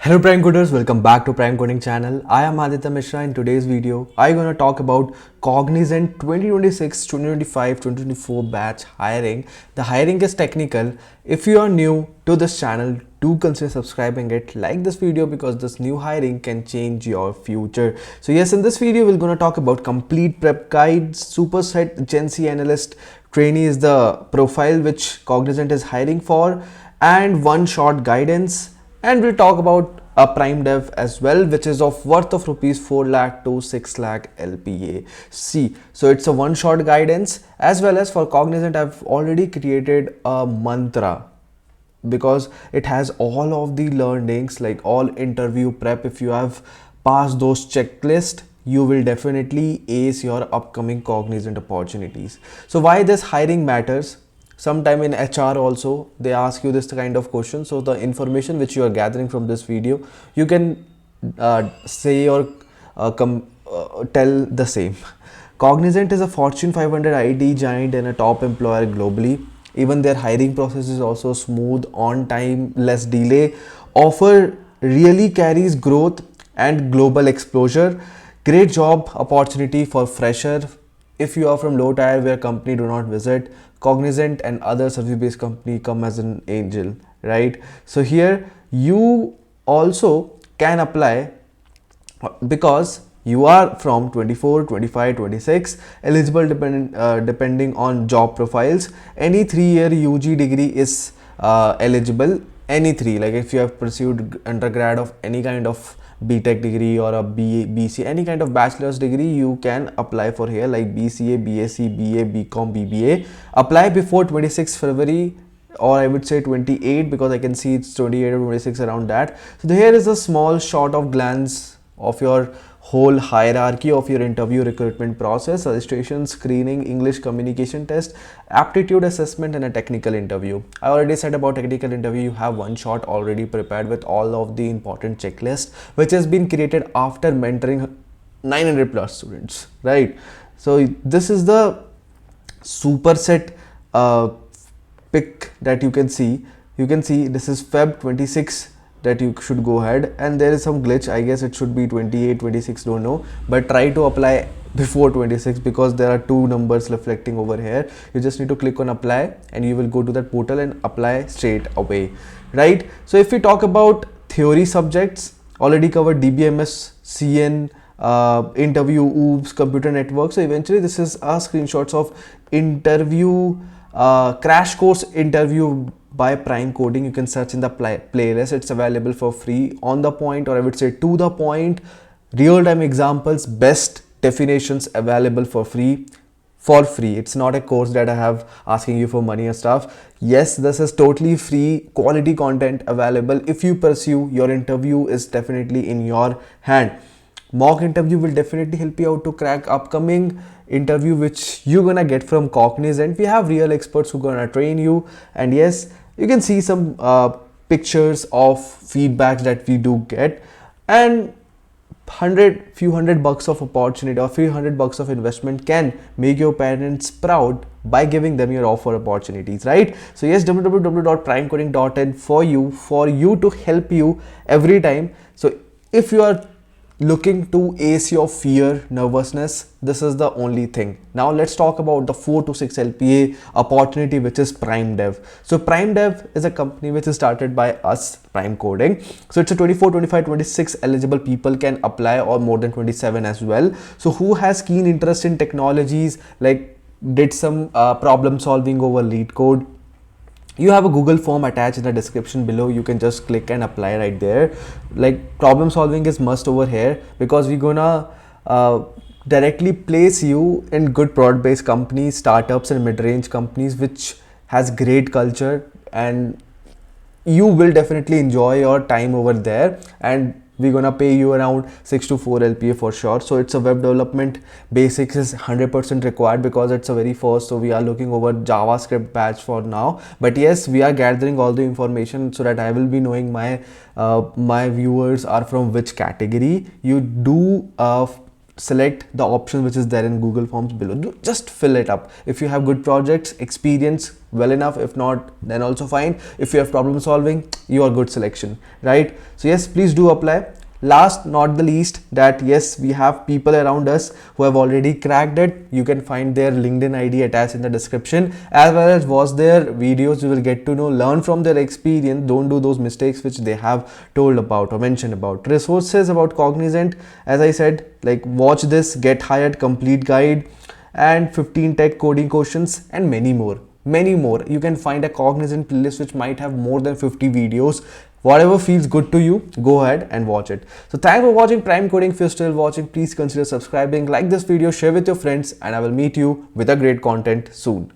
Hello Prime Coders, welcome back to Prime Coding channel. I am Aditya Mishra. In today's video, I'm gonna talk about Cognizant 2026, 2025, 2024 batch hiring. The hiring is technical. If you are new to this channel, do consider subscribing it. Like this video because this new hiring can change your future. So yes, in this video, we're gonna talk about complete prep guide, superset Gen Z analyst trainee is the profile which Cognizant is hiring for, and one shot guidance. And we'll talk about a PrimeDev as well, which is of worth of rupees 4 lakh to 6 lakh LPA. See, so it's a one shot guidance. As well as for Cognizant, I've already created a mantra because it has all of the learnings, like all interview prep. If you have passed those checklists, you will definitely ace your upcoming Cognizant opportunities. So why this hiring matters? Sometime in HR also they ask you this kind of question. So the information which you are gathering from this video, you can say or tell the same. Cognizant is a Fortune 500 IT giant and a top employer globally. Even their hiring process is also smooth, on time, less delay. Offer really carries growth and global exposure. Great job opportunity for fresher. If you are from low tier where company do not visit, Cognizant and other service-based company come as an angel, right? So here you also can apply because you are from 24, 25, 26, eligible depending on job profiles. Any 3-year UG degree is eligible. Any three, like if you have pursued undergrad of any kind of BTech degree or a BA, BC, any kind of bachelor's degree, you can apply for here, like BCA, BSc, BA, BCom, BBA. Apply before 26 February, or I would say 28, because I can see it's 28 or 26 around that. So here is a small shot of glance of your whole hierarchy of your interview recruitment process: registration, screening, English communication test, aptitude assessment, and a technical interview. I already said about technical interview, you have one shot already prepared with all of the important checklist which has been created after mentoring 900 plus students, right? So this is the superset pick that you can see. You can see this is Feb 26 that you should go ahead, and there is some glitch. I guess it should be 28, 26, don't know, but try to apply before 26 because there are two numbers reflecting over here. You just need to click on apply and you will go to that portal and apply straight away, right? So if we talk about theory subjects, already covered DBMS, CN, interview, OOPS, computer network. So eventually this is screenshots of interview, crash course interview by Prime Coding. You can search in the playlist. It's available for free, on the point, or I would say to the point, real-time examples, best definitions available for free. It's not a course that I have asking you for money and stuff. Yes, this is totally free, quality content available. If you pursue, your interview is definitely in your hand. Mock interview will definitely help you out to crack upcoming interview which you're gonna get from Cognizant. We have real experts who gonna train you, and yes, you can see some pictures of feedbacks that we do get, and few hundred bucks of opportunity or few $100 of investment can make your parents proud by giving them your offer opportunities, right? So yes, www.primecoding.in for you to help you every time. So if you are looking to ace your fear, nervousness, this is the only thing. Now let's talk about the 4 to 6 LPA opportunity, which is PrimeDev. So PrimeDev is a company which is started by us, Prime Coding. So it's a 24, 25, 26 eligible people can apply, or more than 27 as well. So who has keen interest in technologies, like did some problem solving over lead code. You have a Google form attached in the description below. You can just click and apply right there. Like problem solving is must over here because we're gonna directly place you in good product based companies, startups and mid-range companies which has great culture, and you will definitely enjoy your time over there, and we're gonna pay you around 6 to 4 LPA for sure. So it's a web development basics is 100% required because it's a very first, so we are looking over JavaScript batch for now. But yes, we are gathering all the information so that I will be knowing my my viewers are from which category. You do select the option which is there in Google Forms below. Just fill it up. If you have good projects, experience, well enough. If not, then also fine. If you have problem solving, you are good selection, right? So yes, please do apply. Last not the least, that yes, we have people around us who have already cracked it. You can find their LinkedIn ID attached in the description, as well as watch their videos. You will get to know, learn from their experience. Don't do those mistakes which they have told about or mentioned about. Resources about Cognizant, as I said, like watch this, get hired, complete guide, and 15 tech coding questions, and many more. You can find a Cognizant playlist which might have more than 50 videos. Whatever feels good to you, go ahead and watch it. So thanks for watching Prime Coding. If you're still watching, please consider subscribing, like this video, share with your friends, and I will meet you with a great content soon.